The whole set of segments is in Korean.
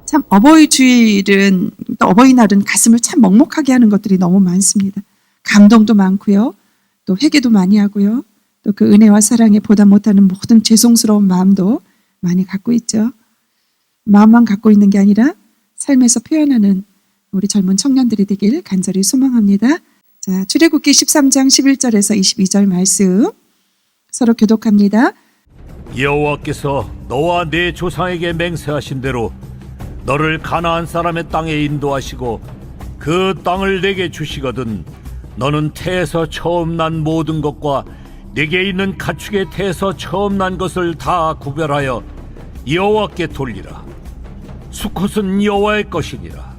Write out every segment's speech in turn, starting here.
참 어버이주일은 또 어버이날은 가슴을 참 먹먹하게 하는 것들이 너무 많습니다. 감동도 많고요. 또 회개도 많이 하고요. 또 그 은혜와 사랑에 보다 못하는 모든 죄송스러운 마음도 많이 갖고 있죠. 마음만 갖고 있는 게 아니라 삶에서 표현하는 우리 젊은 청년들이 되길 간절히 소망합니다. 자, 출애굽기 13장 11절에서 22절 말씀 서로 교독합니다. 여호와께서 너와 네 조상에게 맹세하신 대로 너를 가나안 사람의 땅에 인도하시고 그 땅을 내게 주시거든 너는 태에서 처음 난 모든 것과 네게 있는 가축의 태에서 처음 난 것을 다 구별하여 여호와께 돌리라. 수컷은 여호와의 것이니라.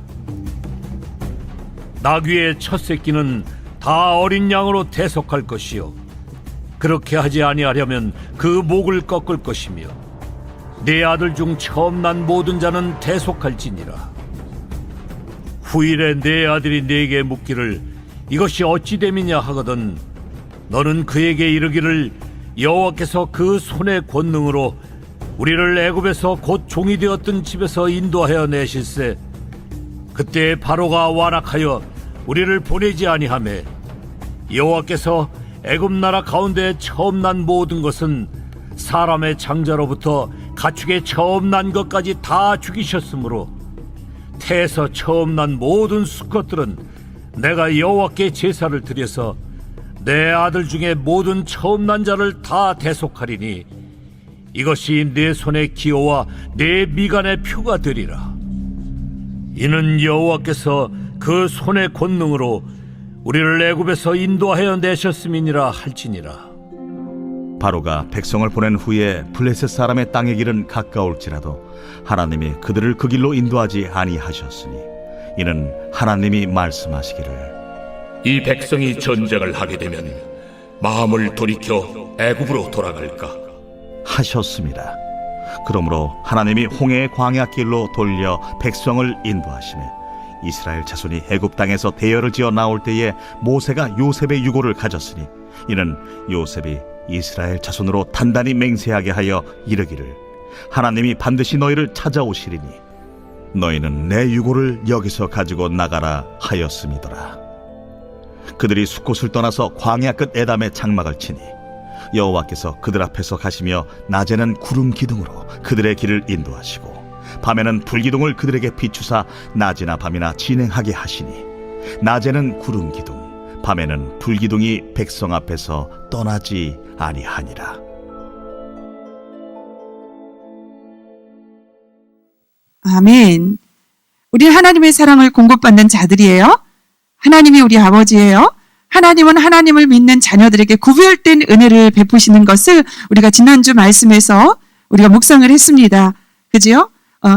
나귀의 첫 새끼는 다 어린 양으로 대속할 것이요 그렇게 하지 아니하려면 그 목을 꺾을 것이며 네 아들 중 처음 난 모든 자는 대속할지니라. 후일에 네 아들이 네게 묻기를 이것이 어찌 됨이냐 하거든 너는 그에게 이르기를 여호와께서 그 손의 권능으로 우리를 애굽에서 곧 종이 되었던 집에서 인도하여 내실세 그때 바로가 완악하여 우리를 보내지 아니하매 여호와께서 애굽 나라 가운데 처음 난 모든 것은 사람의 장자로부터 가축의 처음 난 것까지 다 죽이셨으므로 태에서 처음 난 모든 수컷들은 내가 여호와께 제사를 드려서 내 아들 중에 모든 처음 난 자를 다 대속하리니 이것이 내 손의 기호와 내 미간의 표가 되리라. 이는 여호와께서 그 손의 권능으로 우리를 애굽에서 인도하여 내셨음이니라 할지니라. 바로가 백성을 보낸 후에 블레셋 사람의 땅의 길은 가까울지라도 하나님이 그들을 그 길로 인도하지 아니하셨으니 이는 하나님이 말씀하시기를 이 백성이 전쟁을 하게 되면 마음을 돌이켜 애굽으로 돌아갈까 하셨습니다. 그러므로 하나님이 홍해의 광야길로 돌려 백성을 인도하시매 이스라엘 자손이 애굽 땅에서 대열을 지어 나올 때에 모세가 요셉의 유고를 가졌으니 이는 요셉이 이스라엘 자손으로 단단히 맹세하게 하여 이르기를 하나님이 반드시 너희를 찾아오시리니 너희는 내 유고를 여기서 가지고 나가라 하였음이더라. 그들이 숫곳을 떠나서 광야 끝 에담에 장막을 치니 여호와께서 그들 앞에서 가시며 낮에는 구름 기둥으로 그들의 길을 인도하시고 밤에는 불기둥을 그들에게 비추사 낮이나 밤이나 진행하게 하시니 낮에는 구름 기둥 밤에는 불기둥이 백성 앞에서 떠나지 아니하니라. 아멘. 우리 하나님의 사랑을 공급받는 자들이에요. 하나님이 우리 아버지예요. 하나님은 하나님을 믿는 자녀들에게 구별된 은혜를 베푸시는 것을 우리가 지난주 말씀에서 우리가 묵상을 했습니다. 그죠?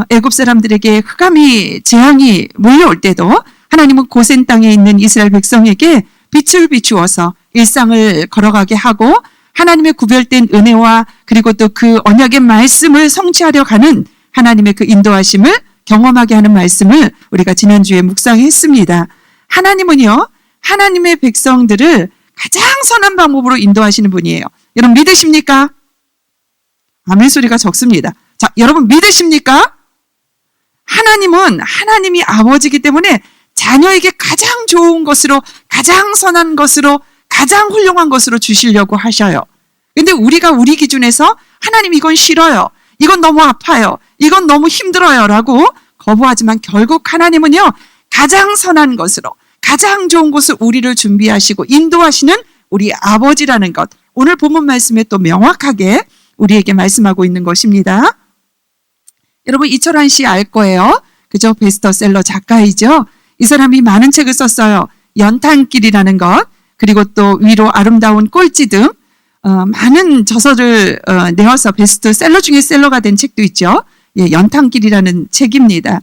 애굽 사람들에게 흑암이 재앙이 몰려올 때도 하나님은 고센 땅에 있는 이스라엘 백성에게 빛을 비추어서 일상을 걸어가게 하고 하나님의 구별된 은혜와 그리고 또 그 언약의 말씀을 성취하려 가는 하나님의 그 인도하심을 경험하게 하는 말씀을 우리가 지난주에 묵상했습니다. 하나님은요, 하나님의 백성들을 가장 선한 방법으로 인도하시는 분이에요. 여러분 믿으십니까? 아멘 소리가 적습니다. 자, 여러분 믿으십니까? 하나님은 하나님이 아버지이기 때문에 자녀에게 가장 좋은 것으로, 가장 선한 것으로, 가장 훌륭한 것으로 주시려고 하셔요. 근데 우리가 우리 기준에서 하나님 이건 싫어요. 이건 너무 아파요. 이건 너무 힘들어요. 라고 거부하지만 결국 하나님은요, 가장 선한 것으로, 가장 좋은 것을 우리를 준비하시고 인도하시는 우리 아버지라는 것. 오늘 본문 말씀에 또 명확하게 우리에게 말씀하고 있는 것입니다. 여러분 이철환 씨 알 거예요. 그죠? 베스트셀러 작가이죠. 이 사람이 많은 책을 썼어요. 연탄길이라는 것, 그리고 또 위로 아름다운 꼴찌 등 많은 저서를 내어서 베스트셀러 중에 셀러가 된 책도 있죠. 예, 연탄길이라는 책입니다.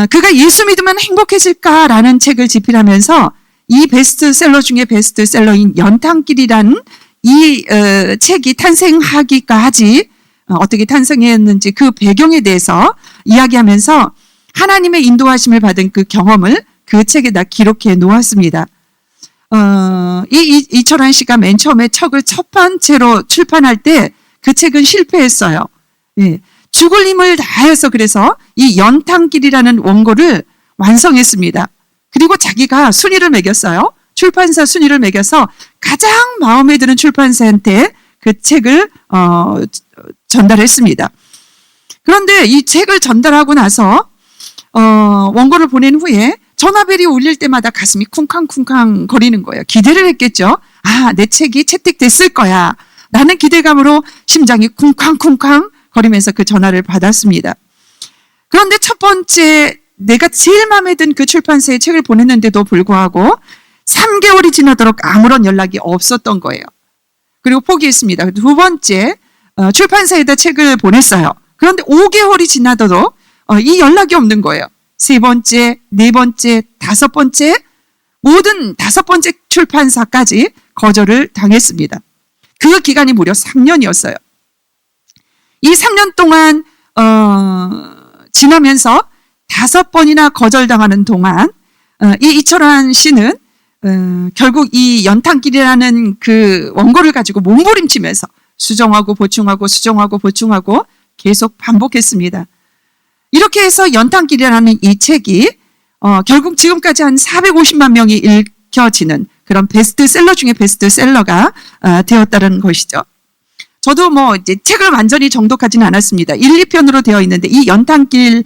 그가 예수 믿으면 행복해질까라는 책을 집필하면서 이 베스트셀러 중에 베스트셀러인 연탄길이라는 이 책이 탄생하기까지 어떻게 탄생했는지 그 배경에 대해서 이야기하면서 하나님의 인도하심을 받은 그 경험을 그 책에다 기록해 놓았습니다. 이철환 씨가 맨 처음에 책을 첫 번째로 출판할 때 그 책은 실패했어요. 예. 죽을 힘을 다해서 그래서 이 연탄길이라는 원고를 완성했습니다. 그리고 자기가 순위를 매겼어요. 출판사 순위를 매겨서 가장 마음에 드는 출판사한테 그 책을 전달했습니다. 그런데 이 책을 전달하고 나서 원고를 보낸 후에 전화벨이 울릴 때마다 가슴이 쿵쾅쿵쾅 거리는 거예요. 기대를 했겠죠. 아, 내 책이 채택됐을 거야. 라는 기대감으로 심장이 쿵쾅쿵쾅 거리면서 그 전화를 받았습니다. 그런데 첫 번째 내가 제일 마음에 든 그 출판사에 책을 보냈는데도 불구하고 3개월이 지나도록 아무런 연락이 없었던 거예요. 그리고 포기했습니다. 두 번째 출판사에다 책을 보냈어요. 그런데 5개월이 지나도록 이 연락이 없는 거예요. 세 번째, 네 번째, 다섯 번째, 모든 다섯 번째 출판사까지 거절을 당했습니다. 그 기간이 무려 3년이었어요. 이 3년 동안 지나면서 5번이나 거절당하는 동안 이 이철환 씨는 결국 이 연탄길이라는 그 원고를 가지고 몸부림치면서 수정하고 보충하고 수정하고 보충하고 계속 반복했습니다. 이렇게 해서 연탄길이라는 이 책이 결국 지금까지 한 450만 명이 읽혀지는 그런 베스트셀러 중에 베스트셀러가 되었다는 것이죠. 저도 뭐 이제 책을 완전히 정독하지는 않았습니다. 1, 2편으로 되어 있는데 이 연탄길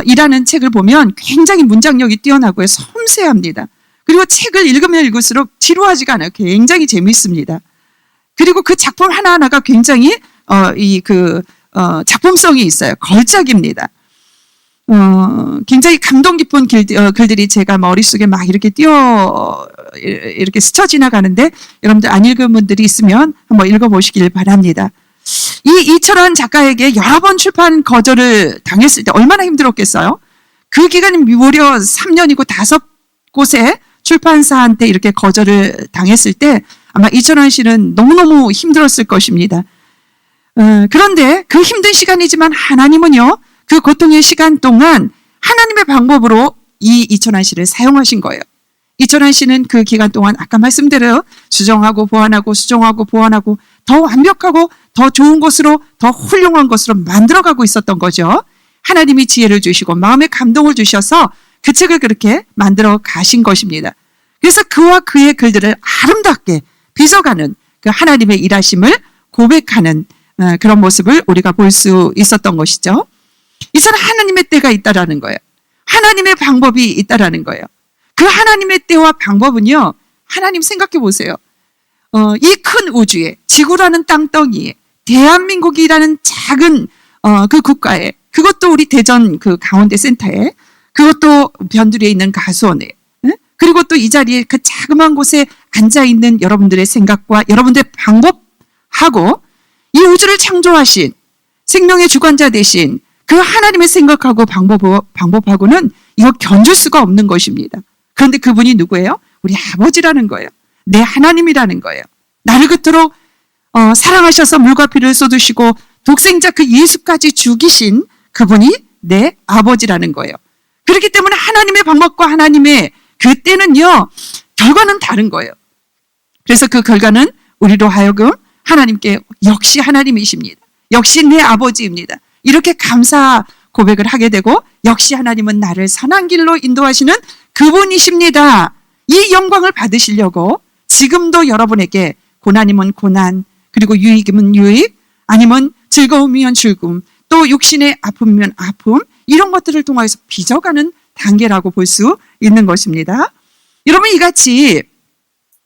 이라는 책을 보면 굉장히 문장력이 뛰어나고요. 섬세합니다. 그리고 책을 읽으면 읽을수록 지루하지가 않아요. 굉장히 재미있습니다. 그리고 그 작품 하나하나가 굉장히 작품성이 있어요. 걸작입니다. 굉장히 감동 깊은 글들이 제가 머릿속에 막 이렇게 이렇게 스쳐 지나가는데 여러분들 안 읽은 분들이 있으면 한번 읽어보시길 바랍니다. 이 이철환 작가에게 여러 번 출판 거절을 당했을 때 얼마나 힘들었겠어요? 그 기간이 무려 3년이고 5곳의 출판사한테 이렇게 거절을 당했을 때 아마 이철환 씨는 너무너무 힘들었을 것입니다. 그런데 그 힘든 시간이지만 하나님은요, 그 고통의 시간 동안 하나님의 방법으로 이 이철환 씨를 사용하신 거예요. 이철환 씨는 그 기간 동안 아까 말씀대로 수정하고 보완하고 수정하고 보완하고 더 완벽하고 더 좋은 것으로 더 훌륭한 것으로 만들어가고 있었던 거죠. 하나님이 지혜를 주시고 마음의 감동을 주셔서 그 책을 그렇게 만들어 가신 것입니다. 그래서 그와 그의 글들을 아름답게 빚어가는 그 하나님의 일하심을 고백하는 그런 모습을 우리가 볼 수 있었던 것이죠. 이선 하나님의 때가 있다라는 거예요. 하나님의 방법이 있다라는 거예요. 그 하나님의 때와 방법은요, 하나님 생각해 보세요. 이 큰 우주에, 지구라는 땅덩이에, 대한민국이라는 작은 그 국가에, 그것도 우리 대전 그 강원대 센터에, 그것도 변두리에 있는 가수원에, 그리고 또 이 자리에 그 자그마한 곳에 앉아 있는 여러분들의 생각과 여러분들의 방법하고 이 우주를 창조하신 생명의 주관자 되신 그 하나님의 생각하고 방법하고는 이거 견줄 수가 없는 것입니다. 그런데 그분이 누구예요? 우리 아버지라는 거예요. 내 하나님이라는 거예요. 나를 그토록 사랑하셔서 물과 피를 쏟으시고 독생자 그 예수까지 죽이신 그분이 내 아버지라는 거예요. 그렇기 때문에 하나님의 방법과 하나님의 그 때는요, 결과는 다른 거예요. 그래서 그 결과는 우리로 하여금 하나님께 역시 하나님이십니다. 역시 내 아버지입니다. 이렇게 감사 고백을 하게 되고 역시 하나님은 나를 선한 길로 인도하시는 그분이십니다. 이 영광을 받으시려고 지금도 여러분에게 고난이면 고난, 그리고 유익이면 유익, 아니면 즐거움이면 즐거움, 또 육신의 아픔이면 아픔, 이런 것들을 통해서 빚어가는 단계라고 볼 수 있는 것입니다. 여러분, 이같이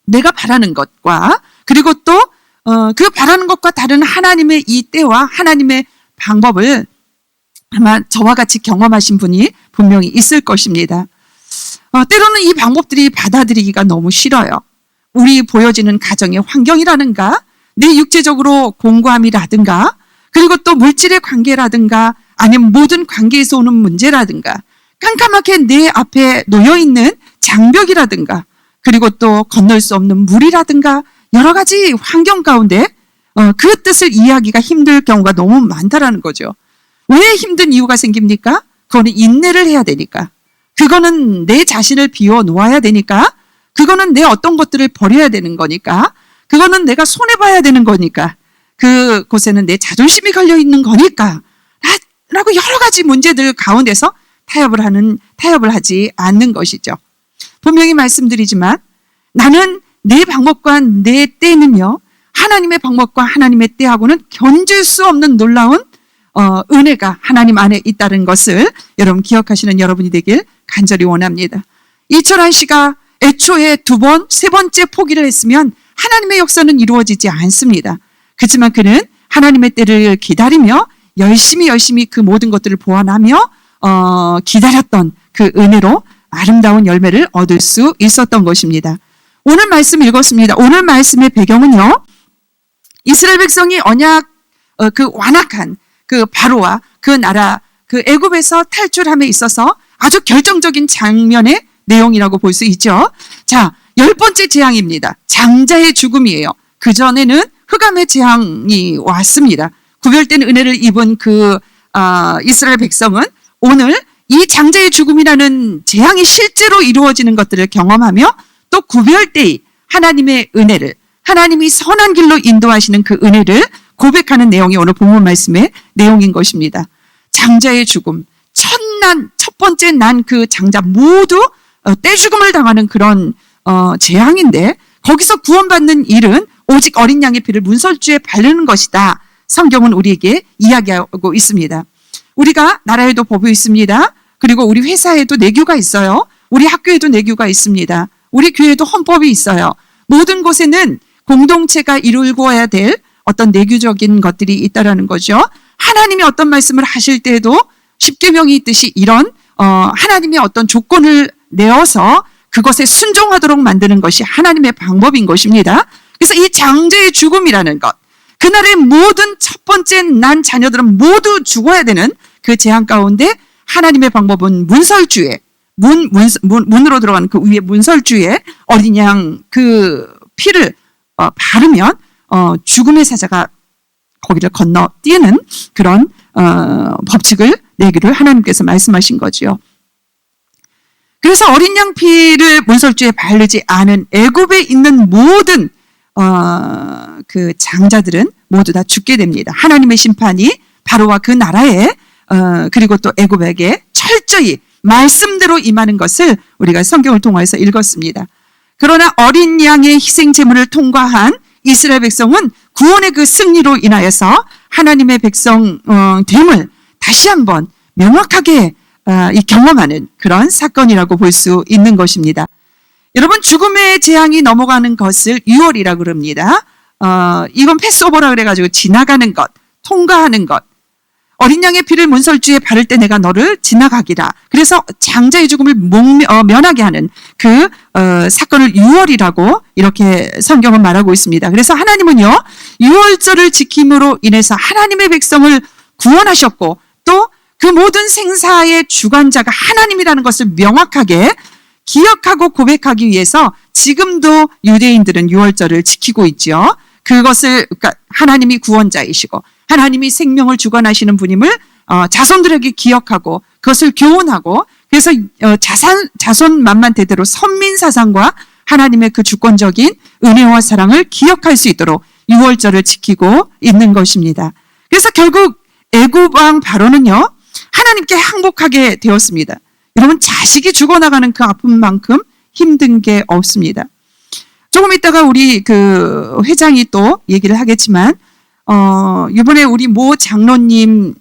내가 바라는 것과 그리고 또 그 바라는 것과 다른 하나님의 이 때와 하나님의 방법을 아마 저와 같이 경험하신 분이 분명히 있을 것입니다. 때로는 이 방법들이 받아들이기가 너무 싫어요. 우리 보여지는 가정의 환경이라든가 내 육체적으로 공고함이라든가 그리고 또 물질의 관계라든가 아니면 모든 관계에서 오는 문제라든가 깜깜하게 내 앞에 놓여있는 장벽이라든가 그리고 또 건널 수 없는 물이라든가 여러 가지 환경 가운데 그 뜻을 이해하기가 힘들 경우가 너무 많다라는 거죠. 왜 힘든 이유가 생깁니까? 그거는 인내를 해야 되니까. 그거는 내 자신을 비워 놓아야 되니까. 그거는 내 어떤 것들을 버려야 되는 거니까. 그거는 내가 손해봐야 되는 거니까. 그곳에는 내 자존심이 걸려 있는 거니까. 라고 여러 가지 문제들 가운데서 타협을 하지 않는 것이죠. 분명히 말씀드리지만 나는 내 방법과 내 때는요, 하나님의 방법과 하나님의 때하고는 견줄 수 없는 놀라운 은혜가 하나님 안에 있다는 것을 여러분 기억하시는 여러분이 되길 간절히 원합니다. 이철환 씨가 애초에 2번, 3번째 포기를 했으면 하나님의 역사는 이루어지지 않습니다. 그렇지만 그는 하나님의 때를 기다리며 열심히 그 모든 것들을 보완하며 기다렸던 그 은혜로 아름다운 열매를 얻을 수 있었던 것입니다. 오늘 말씀 읽었습니다. 오늘 말씀의 배경은요, 이스라엘 백성이 그 완악한 그 바로와 그 나라, 그 애굽에서 탈출함에 있어서 아주 결정적인 장면의 내용이라고 볼 수 있죠. 자, 10번째 재앙입니다. 장자의 죽음이에요. 그전에는 흑암의 재앙이 왔습니다. 구별된 은혜를 입은 이스라엘 백성은 오늘 이 장자의 죽음이라는 재앙이 실제로 이루어지는 것들을 경험하며 또 구별되이 하나님의 은혜를, 하나님이 선한 길로 인도하시는 그 은혜를 고백하는 내용이 오늘 본문 말씀의 내용인 것입니다. 장자의 죽음, 첫 번째 난 그 장자 모두 떼죽음을 당하는 그런 재앙인데, 거기서 구원받는 일은 오직 어린 양의 피를 문설주에 바르는 것이다. 성경은 우리에게 이야기하고 있습니다. 우리가 나라에도 법이 있습니다. 그리고 우리 회사에도 내규가 있어요. 우리 학교에도 내규가 있습니다. 우리 교회에도 헌법이 있어요. 모든 곳에는 공동체가 이루어야 될 어떤 내규적인 것들이 있다라는 거죠. 하나님이 어떤 말씀을 하실 때에도 십계명이 있듯이 이런 하나님의 어떤 조건을 내어서 그것에 순종하도록 만드는 것이 하나님의 방법인 것입니다. 그래서 이 장자의 죽음이라는 것, 그날의 모든 첫 번째 난 자녀들은 모두 죽어야 되는 그 재앙 가운데 하나님의 방법은 문설주에, 문으로 들어가는 그 위에 문설주에 어린 양 그 피를 바르면 죽음의 사자가 거기를 건너뛰는 그런 법칙을 내기를 하나님께서 말씀하신 거지요. 그래서 어린 양 피를 문설주에 바르지 않은 애굽에 있는 모든 그 장자들은 모두 다 죽게 됩니다. 하나님의 심판이 바로와 그 나라에 그리고 또 애굽에게 철저히 말씀대로 임하는 것을 우리가 성경을 통해서 읽었습니다. 그러나 어린 양의 희생 제물을 통과한 이스라엘 백성은 구원의 그 승리로 인하여서 하나님의 백성 됨을 다시 한번 명확하게 경험하는 그런 사건이라고 볼 수 있는 것입니다. 여러분, 죽음의 재앙이 넘어가는 것을 유월이라고 그럽니다. 이건 패스오버라 그래가지고 지나가는 것, 통과하는 것. 어린 양의 피를 문설주에 바를 때 내가 너를 지나가기라. 그래서 장자의 죽음을 면하게 하는 그 사건을 유월이라고 이렇게 성경은 말하고 있습니다. 그래서 하나님은요, 유월절을 지킴으로 인해서 하나님의 백성을 구원하셨고 또 그 모든 생사의 주관자가 하나님이라는 것을 명확하게 기억하고 고백하기 위해서 지금도 유대인들은 유월절을 지키고 있죠. 그것을, 그러니까 하나님이 구원자이시고 하나님이 생명을 주관하시는 분임을 자손들에게 기억하고 그것을 교훈하고, 그래서 자손 만만대대로 선민사상과 하나님의 그 주권적인 은혜와 사랑을 기억할 수 있도록 유월절을 지키고 있는 것입니다. 그래서 결국 애굽 왕 바로는요, 하나님께 항복하게 되었습니다. 여러분, 자식이 죽어나가는 그 아픔만큼 힘든 게 없습니다. 조금 있다가 우리 그 회장이 또 얘기를 하겠지만, 이번에 우리 모 장로님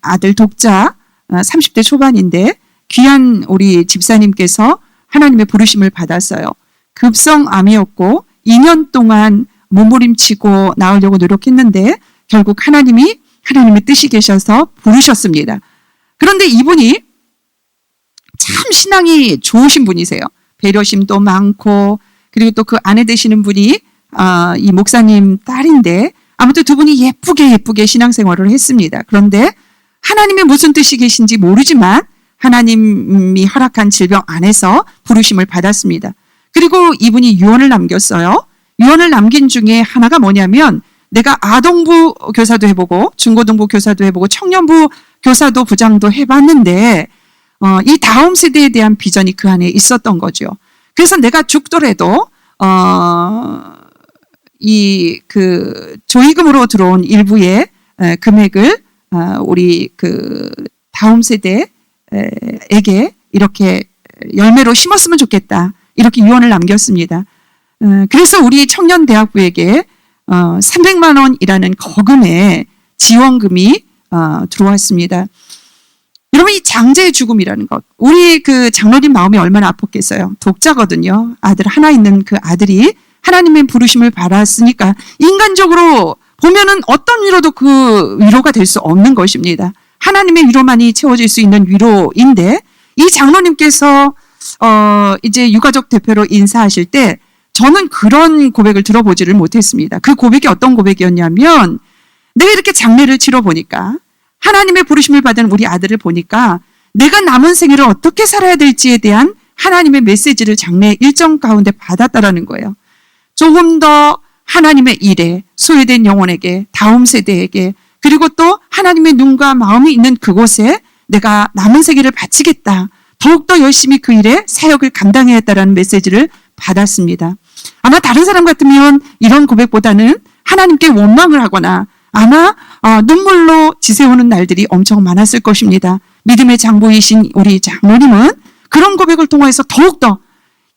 아들 독자 30대 초반인데 귀한 우리 집사님께서 하나님의 부르심을 받았어요. 급성암이었고 2년 동안 몸부림치고 나으려고 노력했는데 결국 하나님의 뜻이 계셔서 부르셨습니다. 그런데 이분이 참 신앙이 좋으신 분이세요. 배려심도 많고, 그리고 또 그 아내 되시는 분이 이 목사님 딸인데 아무튼 두 분이 예쁘게 신앙생활을 했습니다. 그런데 하나님의 무슨 뜻이 계신지 모르지만 하나님이 허락한 질병 안에서 부르심을 받았습니다. 그리고 이분이 유언을 남겼어요. 유언을 남긴 중에 하나가 뭐냐면 내가 아동부 교사도 해보고 중고등부 교사도 해보고 청년부 교사도 부장도 해봤는데 이 다음 세대에 대한 비전이 그 안에 있었던 거죠. 그래서 내가 죽더라도 이 조의금으로 들어온 일부의 금액을 우리 다음 세대에게 이렇게 열매로 심었으면 좋겠다. 이렇게 유언을 남겼습니다. 그래서 우리 청년대학부에게 300만 원이라는 거금의 지원금이 들어왔습니다. 여러분, 이 장자의 죽음이라는 것, 우리 장로님 마음이 얼마나 아팠겠어요. 독자거든요. 아들 하나 있는 그 아들이 하나님의 부르심을 받았으니까 인간적으로 보면은 어떤 위로도 그 위로가 될 수 없는 것입니다. 하나님의 위로만이 채워질 수 있는 위로인데, 이 장로님께서 이제 유가족 대표로 인사하실 때 저는 그런 고백을 들어보지를 못했습니다. 그 고백이 어떤 고백이었냐면, 내가 이렇게 장례를 치러 보니까 하나님의 부르심을 받은 우리 아들을 보니까 내가 남은 생애를 어떻게 살아야 될지에 대한 하나님의 메시지를 장례 일정 가운데 받았다라는 거예요. 조금 더 하나님의 일에 소외된 영혼에게, 다음 세대에게, 그리고 또 하나님의 눈과 마음이 있는 그곳에 내가 남은 생애를 바치겠다. 더욱더 열심히 그 일에 사역을 감당해야겠다라는 메시지를 받았습니다. 아마 다른 사람 같으면 이런 고백보다는 하나님께 원망을 하거나 아마 눈물로 지새우는 날들이 엄청 많았을 것입니다. 믿음의 장부이신 우리 장로님은 그런 고백을 통해서 더욱더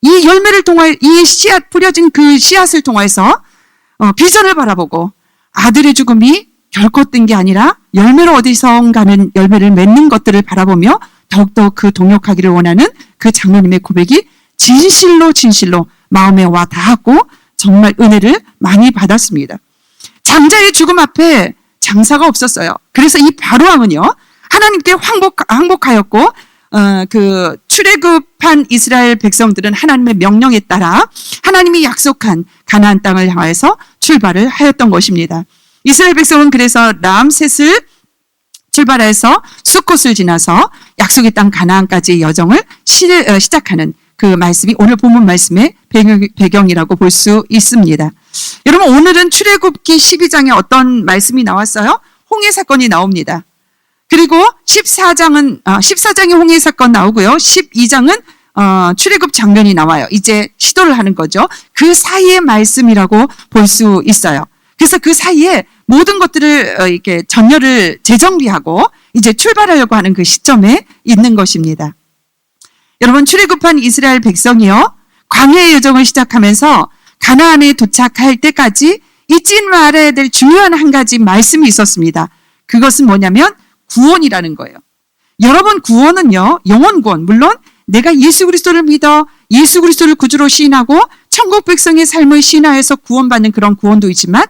이 열매를 통하여 이 씨앗 뿌려진 그 씨앗을 통해서 비전을 바라보고 아들의 죽음이 결코 뜬 게 아니라 열매로 어디선가는 열매를 맺는 것들을 바라보며 더욱더 그 동역하기를 원하는 그 장로님의 고백이 진실로 마음에 와 닿았고 정말 은혜를 많이 받았습니다. 장자의 죽음 앞에 장사가 없었어요. 그래서 이 바로왕은요, 하나님께 항복하였고 출애굽한 이스라엘 백성들은 하나님의 명령에 따라 하나님이 약속한 가나안 땅을 향해서 출발을 하였던 것입니다. 이스라엘 백성은 그래서 람셋을 출발해서 수콧을 지나서 약속의 땅 가나안까지 여정을 시작하는 그 말씀이 오늘 본문 말씀의 배경이라고 볼 수 있습니다. 여러분, 오늘은 출애굽기 12장에 어떤 말씀이 나왔어요? 홍해 사건이 나옵니다. 그리고 14장이 홍해 사건 나오고요. 12장은 출애굽 장면이 나와요. 이제 시도를 하는 거죠. 그 사이의 말씀이라고 볼 수 있어요. 그래서 그 사이에 모든 것들을 이렇게 전열을 재정비하고 이제 출발하려고 하는 그 시점에 있는 것입니다. 여러분, 출애굽한 이스라엘 백성이요, 광야의 여정을 시작하면서 가나안에 도착할 때까지 잊지 말아야 될 중요한 한 가지 말씀이 있었습니다. 그것은 뭐냐면 구원이라는 거예요. 여러분, 구원은요, 영혼 구원, 물론 내가 예수 그리스도를 믿어 예수 그리스도를 구주로 시인하고 천국 백성의 삶을 시인하여서 구원받는 그런 구원도 있지만,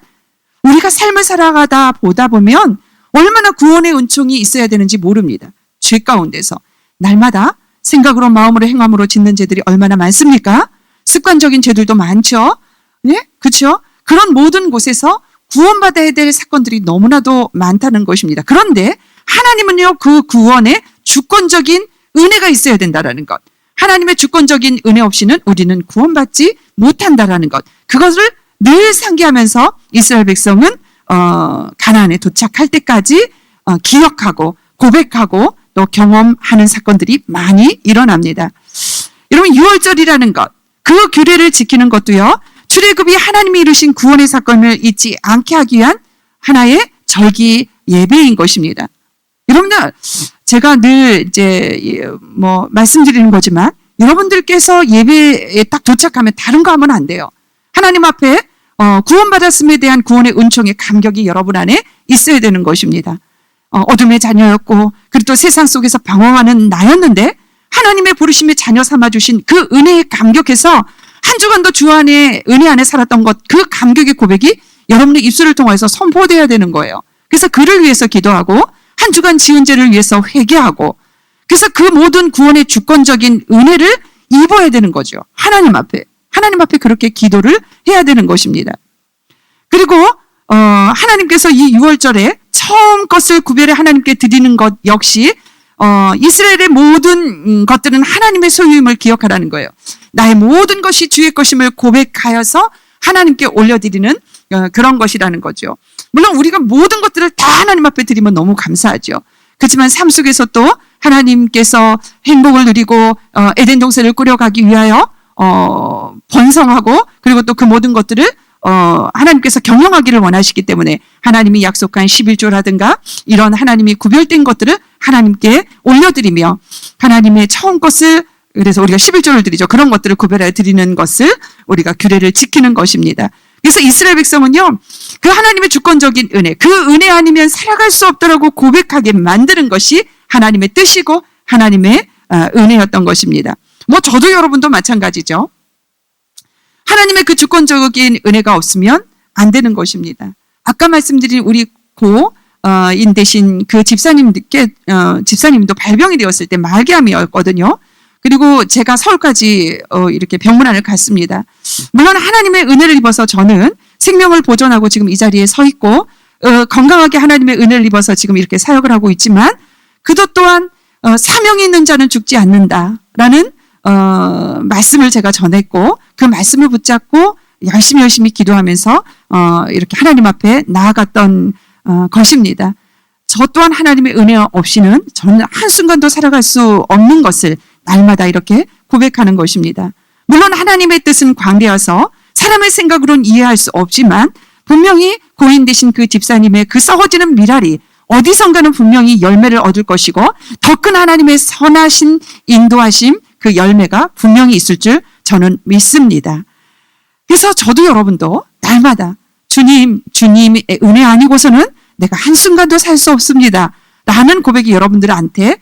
우리가 삶을 살아가다 보다 보면 얼마나 구원의 은총이 있어야 되는지 모릅니다. 죄 가운데서 날마다 생각으로 마음으로 행함으로 짓는 죄들이 얼마나 많습니까? 습관적인 죄들도 많죠. 네? 그렇죠? 그런 모든 곳에서 구원받아야 될 사건들이 너무나도 많다는 것입니다. 그런데 하나님은요, 그 구원에 주권적인 은혜가 있어야 된다라는 것. 하나님의 주권적인 은혜 없이는 우리는 구원받지 못한다라는 것. 그것을 늘 상기하면서 이스라엘 백성은 가나안에 도착할 때까지 기억하고 고백하고 또 경험하는 사건들이 많이 일어납니다. 여러분, 유월절이라는 것, 그 규례를 지키는 것도요, 출애굽이 하나님이 이루신 구원의 사건을 잊지 않게 하기 위한 하나의 절기 예배인 것입니다. 여러분들, 제가 늘 이제 말씀드리는 거지만 여러분들께서 예배에 딱 도착하면 다른 거 하면 안 돼요. 하나님 앞에 구원받았음에 대한 구원의 은총의 감격이 여러분 안에 있어야 되는 것입니다. 어둠의 자녀였고 그리고 또 세상 속에서 방황하는 나였는데 하나님의 부르심의 자녀 삼아주신 그 은혜에 감격해서 한 주간도 주 안에 은혜 안에 살았던 것, 그 감격의 고백이 여러분의 입술을 통해서 선포돼야 되는 거예요. 그래서 그를 위해서 기도하고 한 주간 지은 죄를 위해서 회개하고, 그래서 그 모든 구원의 주권적인 은혜를 입어야 되는 거죠. 하나님 앞에 그렇게 기도를 해야 되는 것입니다. 그리고 하나님께서 이 6월절에 처음 것을 구별해 하나님께 드리는 것 역시 이스라엘의 모든 것들은 하나님의 소유임을 기억하라는 거예요. 나의 모든 것이 주의 것임을 고백하여서 하나님께 올려드리는 그런 것이라는 거죠. 물론 우리가 모든 것들을 다 하나님 앞에 드리면 너무 감사하죠. 그렇지만 삶 속에서 또 하나님께서 행복을 누리고 에덴 동산을 꾸려가기 위하여 번성하고 그리고 또 그 모든 것들을 하나님께서 경영하기를 원하시기 때문에 하나님이 약속한 11조라든가 이런 하나님이 구별된 것들을 하나님께 올려드리며 하나님의 처음 것을 그래서 우리가 11조를 드리죠. 그런 것들을 구별해 드리는 것을 우리가 규례를 지키는 것입니다. 그래서 이스라엘 백성은요, 그 하나님의 주권적인 은혜, 그 은혜 아니면 살아갈 수 없더라고 고백하게 만드는 것이 하나님의 뜻이고 하나님의 은혜였던 것입니다. 뭐 저도 여러분도 마찬가지죠. 하나님의 그 주권적인 은혜가 없으면 안 되는 것입니다. 아까 말씀드린 우리 고인 되신 그 집사님도 발병이 되었을 때 말기암이었거든요. 그리고 제가 서울까지 이렇게 병문안을 갔습니다. 물론 하나님의 은혜를 입어서 저는 생명을 보존하고 지금 이 자리에 서 있고 건강하게 하나님의 은혜를 입어서 지금 이렇게 사역을 하고 있지만 그도 또한 사명이 있는 자는 죽지 않는다라는 말씀을 제가 전했고 그 말씀을 붙잡고 열심히 기도하면서 이렇게 하나님 앞에 나아갔던 것입니다. 저 또한 하나님의 은혜 없이는 저는 한순간도 살아갈 수 없는 것을 날마다 이렇게 고백하는 것입니다. 물론 하나님의 뜻은 광대여서 사람의 생각으로는 이해할 수 없지만 분명히 고인 되신 그 집사님의 그 썩어지는 미랄이 어디선가는 분명히 열매를 얻을 것이고 더 큰 하나님의 선하신 인도하심 그 열매가 분명히 있을 줄 저는 믿습니다. 그래서 저도 여러분도 날마다 주님의 은혜 아니고서는 내가 한순간도 살 수 없습니다. 라는 고백이 여러분들한테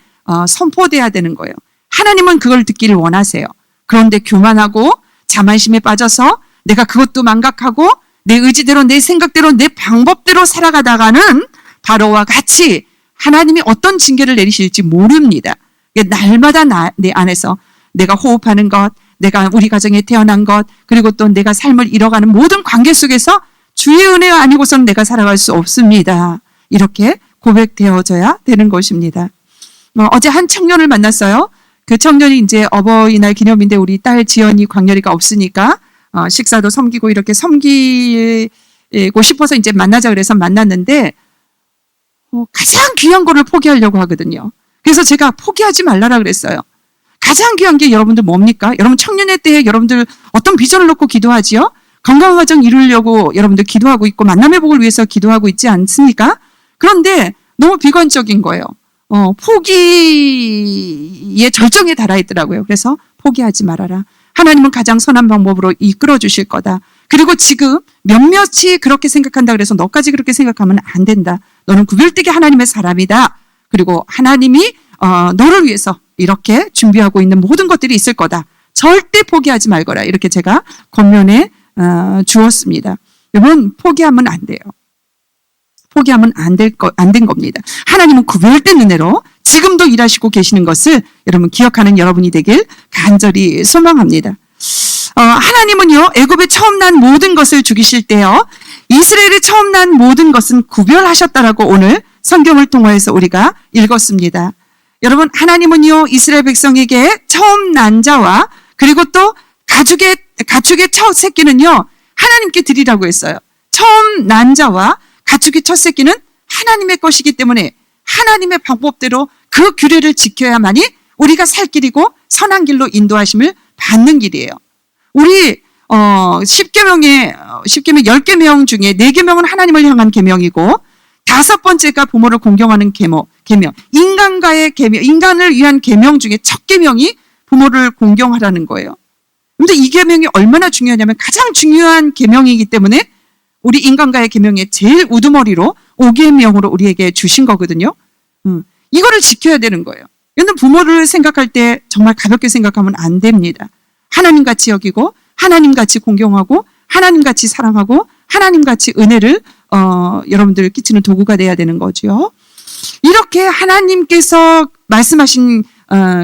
선포돼야 되는 거예요. 하나님은 그걸 듣기를 원하세요. 그런데 교만하고 자만심에 빠져서 내가 그것도 망각하고 내 의지대로 내 생각대로 내 방법대로 살아가다가는 바로와 같이 하나님이 어떤 징계를 내리실지 모릅니다. 날마다 내 안에서 내가 호흡하는 것, 내가 우리 가정에 태어난 것, 그리고 또 내가 삶을 이뤄가는 모든 관계 속에서 주의 은혜 아니고서는 내가 살아갈 수 없습니다. 이렇게 고백되어져야 되는 것입니다. 어제 한 청년을 만났어요. 그 청년이 이제 어버이날 기념인데 우리 딸 지연이 광렬이가 없으니까 식사도 섬기고 이렇게 섬기고 싶어서 이제 만나자 그래서 만났는데 가장 귀한 거를 포기하려고 하거든요. 그래서 제가 포기하지 말라라 그랬어요. 가장 귀한 게 여러분들 뭡니까? 여러분 청년의 때에 여러분들 어떤 비전을 놓고 기도하지요? 건강한 가정 이루려고 여러분들 기도하고 있고 만남의 복을 위해서 기도하고 있지 않습니까? 그런데 너무 비관적인 거예요. 포기의 절정에 달아 있더라고요. 그래서 포기하지 말아라. 하나님은 가장 선한 방법으로 이끌어 주실 거다. 그리고 지금 몇몇이 그렇게 생각한다 그래서 너까지 그렇게 생각하면 안 된다. 너는 구별되게 하나님의 사람이다. 그리고 하나님이 너를 위해서 이렇게 준비하고 있는 모든 것들이 있을 거다. 절대 포기하지 말거라. 이렇게 제가 권면해 주었습니다. 여러분 포기하면 안 돼요. 포기하면 안 된 겁니다. 하나님은 구별된 은혜로 지금도 일하시고 계시는 것을 여러분 기억하는 여러분이 되길 간절히 소망합니다. 하나님은요 애굽에 처음 난 모든 것을 죽이실 때요 이스라엘이 처음 난 모든 것은 구별하셨다라고 오늘 성경을 통해서 우리가 읽었습니다. 여러분 하나님은요 이스라엘 백성에게 처음 난 자와 그리고 또 가축의 첫 새끼는요 하나님께 드리라고 했어요. 처음 난 자와 가축의 첫 새끼는 하나님의 것이기 때문에 하나님의 방법대로 그 규례를 지켜야만이 우리가 살 길이고 선한 길로 인도하심을 받는 길이에요. 우리 10계명의 10계명 중에 4계명은 하나님을 향한 계명이고 5번째가 부모를 공경하는 계명. 인간과의 계명, 인간을 위한 계명 중에 첫 계명이 부모를 공경하라는 거예요. 근데 이 계명이 얼마나 중요하냐면 가장 중요한 계명이기 때문에 우리 인간과의 계명의 제일 우두머리로 5계명으로 우리에게 주신 거거든요. 이거를 지켜야 되는 거예요. 그런데 부모를 생각할 때 정말 가볍게 생각하면 안 됩니다. 하나님같이 여기고 하나님같이 공경하고 하나님같이 사랑하고 하나님같이 은혜를 여러분들 끼치는 도구가 돼야 되는 거죠. 이렇게 하나님께서 말씀하신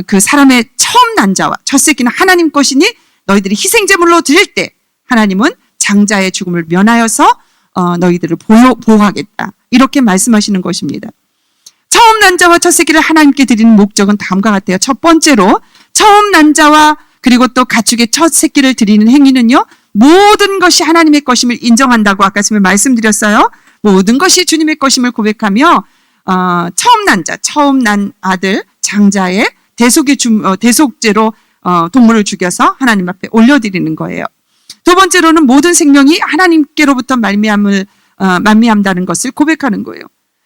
그 사람의 처음 난 자와 첫 새끼는 하나님 것이니 너희들이 희생제물로 드릴 때 하나님은 장자의 죽음을 면하여서 너희들을 보호하겠다. 이렇게 말씀하시는 것입니다. 처음 난 자와 첫 새끼를 하나님께 드리는 목적은 다음과 같아요. 첫 번째로 처음 난 자와 그리고 또 가축의 첫 새끼를 드리는 행위는요. 모든 것이 하나님의 것임을 인정한다고 아까 전에 말씀드렸어요. 모든 것이 주님의 것임을 고백하며 처음 난 아들 장자의 대속제로 동물을 죽여서 하나님 앞에 올려드리는 거예요. 두 번째로는 모든 생명이 하나님께로부터 말미암다는 것을 고백하는 거예요.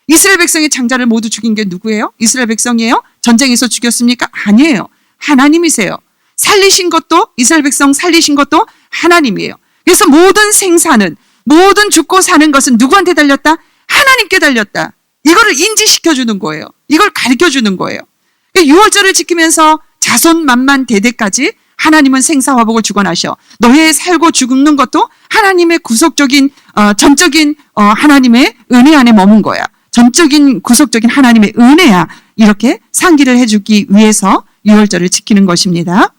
이스라엘 백성의 장자를 모두 죽인 게 누구예요? 이스라엘 백성이에요? 전쟁에서 죽였습니까? 아니에요. 하나님이세요. 살리신 것도, 이스라엘 백성 살리신 것도 하나님이에요. 그래서 모든 생사는, 모든 죽고 사는 것은 누구한테 달렸다? 하나님께 달렸다. 이거를 인지시켜주는 거예요. 이걸 가르쳐주는 거예요. 유월절을 지키면서 자손 만만 대대까지 하나님은 생사화복을 주관하셔. 너의 살고 죽는 것도 하나님의 구속적인 전적인 하나님의 은혜 안에 머문 거야. 전적인 구속적인 하나님의 은혜야. 이렇게 상기를 해주기 위해서 유월절을 지키는 것입니다.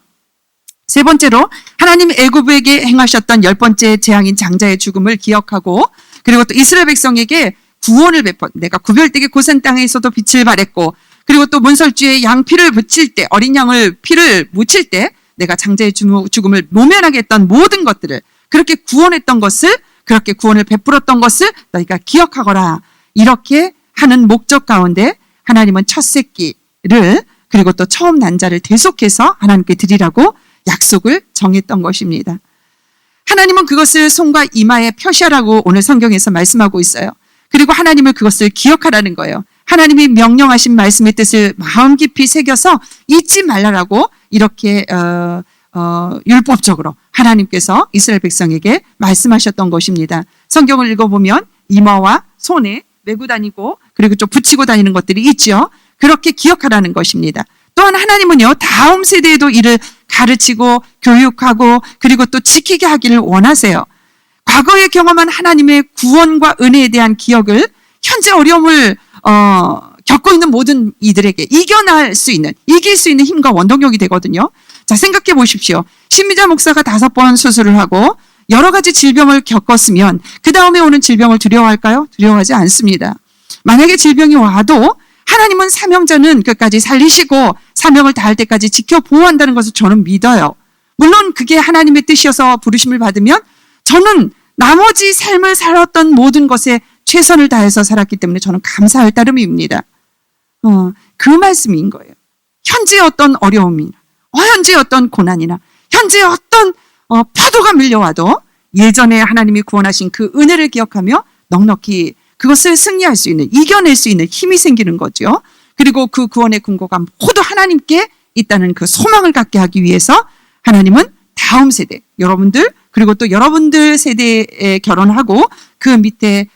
세 번째로 하나님 애굽에게 행하셨던 10번째 재앙인 장자의 죽음을 기억하고, 그리고 또 이스라엘 백성에게 구원을 내가 구별되게 고센 땅에서도 빛을 발했고, 그리고 또 문설주에 양 피를 묻힐 때, 어린 양을 피를 묻힐 때 내가 장자의 죽음을 모면하게 했던 모든 것들을, 그렇게 구원했던 것을, 그렇게 구원을 베풀었던 것을 너희가 기억하거라. 이렇게 하는 목적 가운데 하나님은 첫 새끼를, 그리고 또 처음 난 자를 대속해서 하나님께 드리라고 약속을 정했던 것입니다. 하나님은 그것을 손과 이마에 표시하라고 오늘 성경에서 말씀하고 있어요. 그리고 하나님을 그것을 기억하라는 거예요. 하나님이 명령하신 말씀의 뜻을 마음 깊이 새겨서 잊지 말라라고 이렇게 율법적으로 하나님께서 이스라엘 백성에게 말씀하셨던 것입니다. 성경을 읽어보면 이마와 손에 메고 다니고, 그리고 좀 붙이고 다니는 것들이 있죠. 그렇게 기억하라는 것입니다. 또한 하나님은요, 다음 세대에도 이를 가르치고 교육하고 그리고 또 지키게 하기를 원하세요. 과거에 경험한 하나님의 구원과 은혜에 대한 기억을 현재 어려움을 겪고 있는 모든 이들에게 이길 수 있는 힘과 원동력이 되거든요. 자, 생각해 보십시오. 신미자 목사가 5번 수술을 하고 여러 가지 질병을 겪었으면 그 다음에 오는 질병을 두려워할까요? 두려워하지 않습니다. 만약에 질병이 와도 하나님은 사명자는 끝까지 살리시고 사명을 다할 때까지 지켜 보호한다는 것을 저는 믿어요. 물론 그게 하나님의 뜻이어서 부르심을 받으면 저는 나머지 삶을 살았던 모든 것에 최선을 다해서 살았기 때문에 저는 감사할 따름입니다. 그 말씀인 거예요. 현재 어떤 어려움이나, 현재 어떤 고난이나, 현재 어떤 파도가 밀려와도 예전에 하나님이 구원하신 그 은혜를 기억하며 넉넉히 그것을 승리할 수 있는, 이겨낼 수 있는 힘이 생기는 거죠. 그리고 그 구원의 근거가 모두 하나님께 있다는 그 소망을 갖게 하기 위해서 하나님은 다음 세대, 여러분들, 그리고 또 여러분들 세대에 결혼하고 그 밑에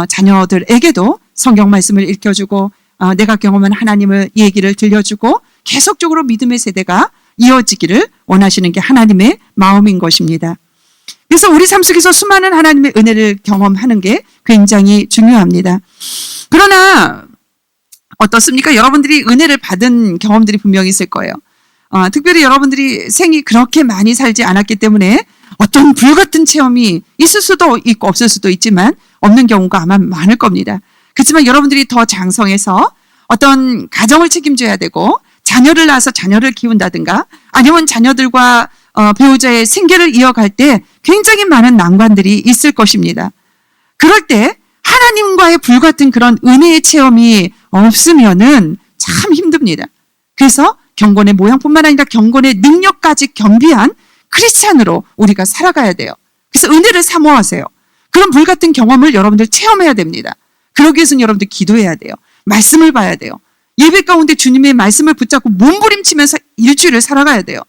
자녀들에게도 성경 말씀을 읽혀주고 내가 경험한 하나님의 얘기를 들려주고 계속적으로 믿음의 세대가 이어지기를 원하시는 게 하나님의 마음인 것입니다. 그래서 우리 삶 속에서 수많은 하나님의 은혜를 경험하는 게 굉장히 중요합니다. 그러나 어떻습니까? 여러분들이 은혜를 받은 경험들이 분명히 있을 거예요. 특별히 여러분들이 생이 그렇게 많이 살지 않았기 때문에 어떤 불같은 체험이 있을 수도 있고 없을 수도 있지만 없는 경우가 아마 많을 겁니다. 그렇지만 여러분들이 더 장성해서 어떤 가정을 책임져야 되고 자녀를 낳아서 자녀를 키운다든가 아니면 자녀들과 배우자의 생계를 이어갈 때 굉장히 많은 난관들이 있을 것입니다. 그럴 때 하나님과의 불같은 그런 은혜의 체험이 없으면은 참 힘듭니다. 그래서 경건의 모양뿐만 아니라 경건의 능력까지 겸비한 크리스찬으로 우리가 살아가야 돼요. 그래서 은혜를 사모하세요. 그런 불같은 경험을 여러분들 체험해야 됩니다. 그러기 위해서는 여러분들 기도해야 돼요. 말씀을 봐야 돼요. 예배 가운데 주님의 말씀을 붙잡고 몸부림치면서 일주일을 살아가야 돼요.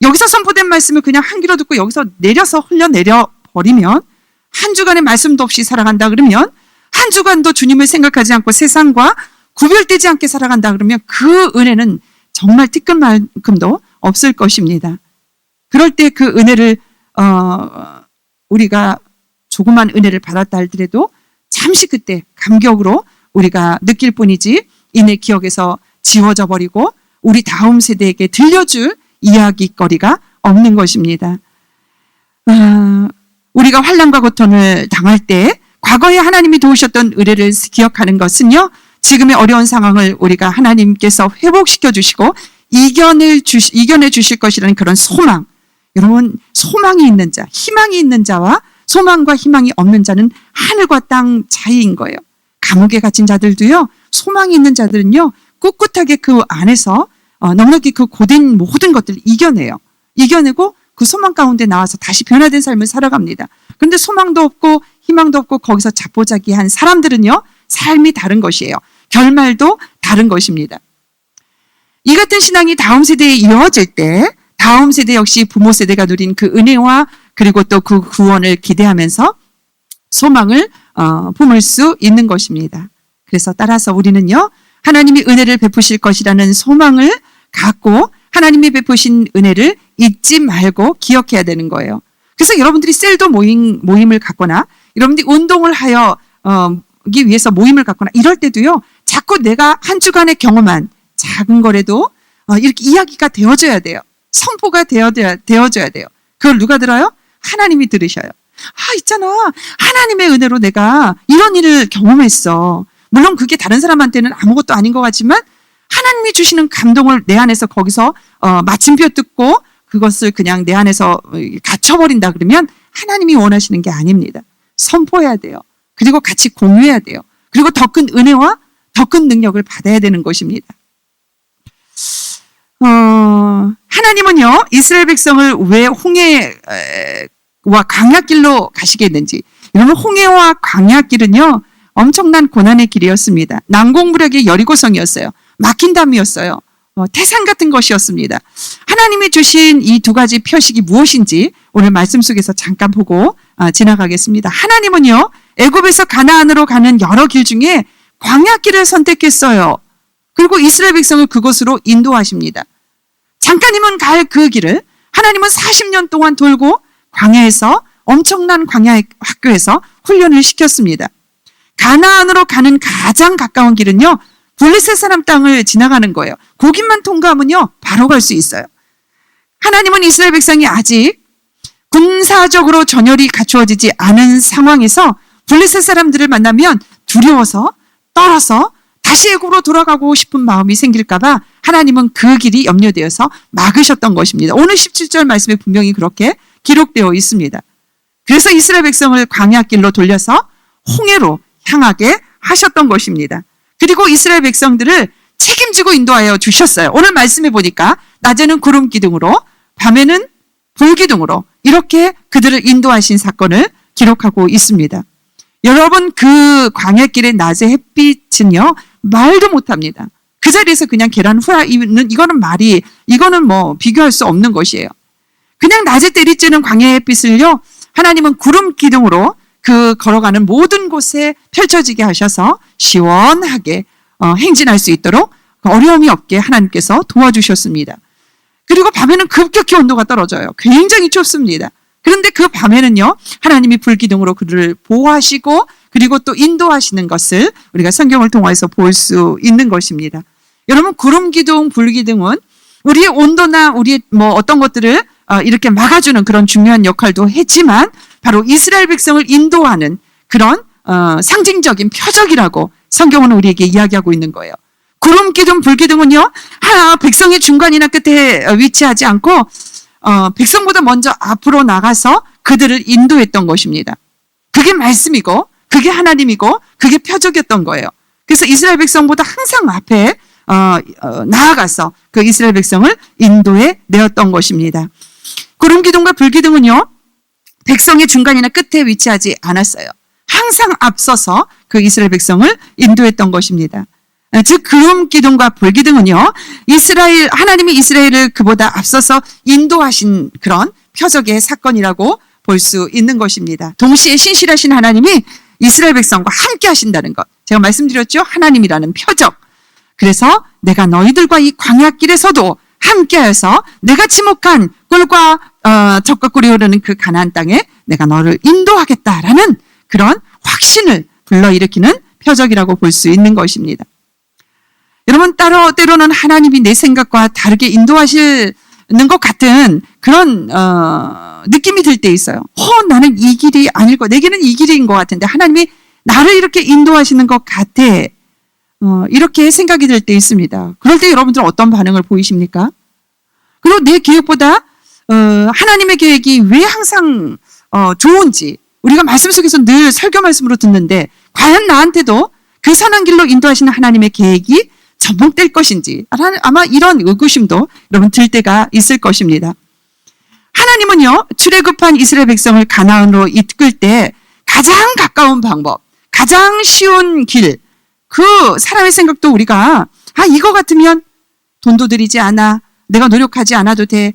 여기서 선포된 말씀을 그냥 한 귀로 듣고 여기서 내려서 흘려내려 버리면 한 주간의 말씀도 없이 살아간다 그러면 한 주간도 주님을 생각하지 않고 세상과 구별되지 않게 살아간다 그러면 그 은혜는 정말 티끌만큼도 없을 것입니다. 그럴 때 그 은혜를 우리가 조그만 은혜를 받았다 할지라도 잠시 그때 감격으로 우리가 느낄 뿐이지 이내 기억에서 지워져 버리고 우리 다음 세대에게 들려줄 이야기거리가 없는 것입니다. 우리가 환난과 고통을 당할 때 과거에 하나님이 도우셨던 은혜를 기억하는 것은요, 지금의 어려운 상황을 우리가 하나님께서 회복시켜 주시고 이겨내 주실 것이라는 그런 소망, 여러분, 소망이 있는 자, 희망이 있는 자와 소망과 희망이 없는 자는 하늘과 땅 차이인 거예요. 감옥에 갇힌 자들도요, 소망이 있는 자들은요, 꿋꿋하게 그 안에서 넉넉히 그 고된 모든 것들을 이겨내고 그 소망 가운데 나와서 다시 변화된 삶을 살아갑니다. 그런데 소망도 없고 희망도 없고 거기서 자포자기한 사람들은요, 삶이 다른 것이에요. 결말도 다른 것입니다. 이 같은 신앙이 다음 세대에 이어질 때 다음 세대 역시 부모 세대가 누린 그 은혜와 그리고 또 그 구원을 기대하면서 소망을 품을 수 있는 것입니다. 그래서 따라서 우리는요, 하나님이 은혜를 베푸실 것이라는 소망을 갖고 하나님이 베푸신 은혜를 잊지 말고 기억해야 되는 거예요. 그래서 여러분들이 셀도 모임을 갖거나 여러분들이 운동을 하기 위해서 모임을 갖거나 이럴 때도요, 자꾸 내가 한 주간에 경험한 작은 거라도 이렇게 이야기가 되어져야 돼요. 선포가 되어져야 돼요. 그걸 누가 들어요? 하나님이 들으셔요. 있잖아. 하나님의 은혜로 내가 이런 일을 경험했어. 물론 그게 다른 사람한테는 아무것도 아닌 것 같지만 하나님이 주시는 감동을 내 안에서 거기서 마침표 뜯고 그것을 그냥 내 안에서 갇혀버린다 그러면 하나님이 원하시는 게 아닙니다. 선포해야 돼요. 그리고 같이 공유해야 돼요. 그리고 더 큰 은혜와 더 큰 능력을 받아야 되는 것입니다. 하나님은요, 이스라엘 백성을 왜 홍해와 광야길로 가시게 했는지. 여러분, 홍해와 광야길은요, 엄청난 고난의 길이었습니다. 난공불락의 여리고성이었어요. 막힌 담이었어요. 태산 같은 것이었습니다. 하나님이 주신 이 두 가지 표식이 무엇인지 오늘 말씀 속에서 잠깐 보고 지나가겠습니다. 하나님은요, 애굽에서 가나안으로 가는 여러 길 중에 광야길을 선택했어요. 그리고 이스라엘 백성을 그곳으로 인도하십니다. 잠깐이면 갈 그 길을 하나님은 40년 동안 돌고 광야에서 엄청난 광야 학교에서 훈련을 시켰습니다. 가나안으로 가는 가장 가까운 길은요, 블레셋 사람 땅을 지나가는 거예요. 거기만 통과하면요, 바로 갈 수 있어요. 하나님은 이스라엘 백성이 아직 군사적으로 전열이 갖추어지지 않은 상황에서 블레셋 사람들을 만나면 두려워서 떨어서 다시 애굽으로 돌아가고 싶은 마음이 생길까봐 하나님은 그 길이 염려되어서 막으셨던 것입니다. 오늘 17절 말씀에 분명히 그렇게 기록되어 있습니다. 그래서 이스라엘 백성을 광야길로 돌려서 홍해로 향하게 하셨던 것입니다. 그리고 이스라엘 백성들을 책임지고 인도하여 주셨어요. 오늘 말씀해 보니까 낮에는 구름 기둥으로 밤에는 불 기둥으로 이렇게 그들을 인도하신 사건을 기록하고 있습니다. 여러분, 그 광야길의 낮의 햇빛은요, 말도 못합니다. 그 자리에서 그냥 계란 후라이는 이거는 뭐 비교할 수 없는 것이에요. 그냥 낮에 때리쬐는 광야의 햇빛을요, 하나님은 구름 기둥으로 그 걸어가는 모든 곳에 펼쳐지게 하셔서 시원하게 행진할 수 있도록 어려움이 없게 하나님께서 도와주셨습니다. 그리고 밤에는 급격히 온도가 떨어져요. 굉장히 춥습니다. 그런데 그 밤에는요, 하나님이 불기둥으로 그들을 보호하시고 그리고 또 인도하시는 것을 우리가 성경을 통해서 볼 수 있는 것입니다. 여러분, 구름기둥, 불기둥은 우리의 온도나 우리의 어떤 것들을 이렇게 막아주는 그런 중요한 역할도 했지만 바로 이스라엘 백성을 인도하는 그런 상징적인 표적이라고 성경은 우리에게 이야기하고 있는 거예요. 구름기둥, 불기둥은요, 백성의 중간이나 끝에 위치하지 않고 백성보다 먼저 앞으로 나가서 그들을 인도했던 것입니다. 그게 말씀이고 그게 하나님이고 그게 표적이었던 거예요. 그래서 이스라엘 백성보다 항상 앞에 나아가서 그 이스라엘 백성을 인도해 내었던 것입니다. 구름기둥과 불기둥은요, 백성의 중간이나 끝에 위치하지 않았어요. 항상 앞서서 그 이스라엘 백성을 인도했던 것입니다. 즉 구름기둥과 불기둥은요, 하나님이 이스라엘을 그보다 앞서서 인도하신 그런 표적의 사건이라고 볼 수 있는 것입니다. 동시에 신실하신 하나님이 이스라엘 백성과 함께 하신다는 것, 제가 말씀드렸죠. 하나님이라는 표적. 그래서 내가 너희들과 이 광야길에서도 함께하여서 내가 지목한 꿀과 젖과 꿀이 흐르는 그 가나안 땅에 내가 너를 인도하겠다라는 그런 확신을 불러일으키는 표적이라고 볼 수 있는 것입니다. 여러분, 때로는 하나님이 내 생각과 다르게 인도하시는 것 같은 그런 느낌이 들 때 있어요. 나는 이 길이 아닐 거, 내게는 이 길인 것 같은데 하나님이 나를 이렇게 인도하시는 것 같아. 이렇게 생각이 들 때 있습니다. 그럴 때 여러분들은 어떤 반응을 보이십니까? 그리고 내 계획보다 하나님의 계획이 왜 항상 좋은지 우리가 말씀 속에서 늘 설교 말씀으로 듣는데 과연 나한테도 그 선한 길로 인도하시는 하나님의 계획이 접목될 것인지 아마 이런 의구심도 여러분 들 때가 있을 것입니다. 하나님은요, 출애굽한 이스라엘 백성을 가나안으로 이끌 때 가장 가까운 방법, 가장 쉬운 길, 그 사람의 생각도 우리가 이거 같으면 돈도 들이지 않아, 내가 노력하지 않아도 돼,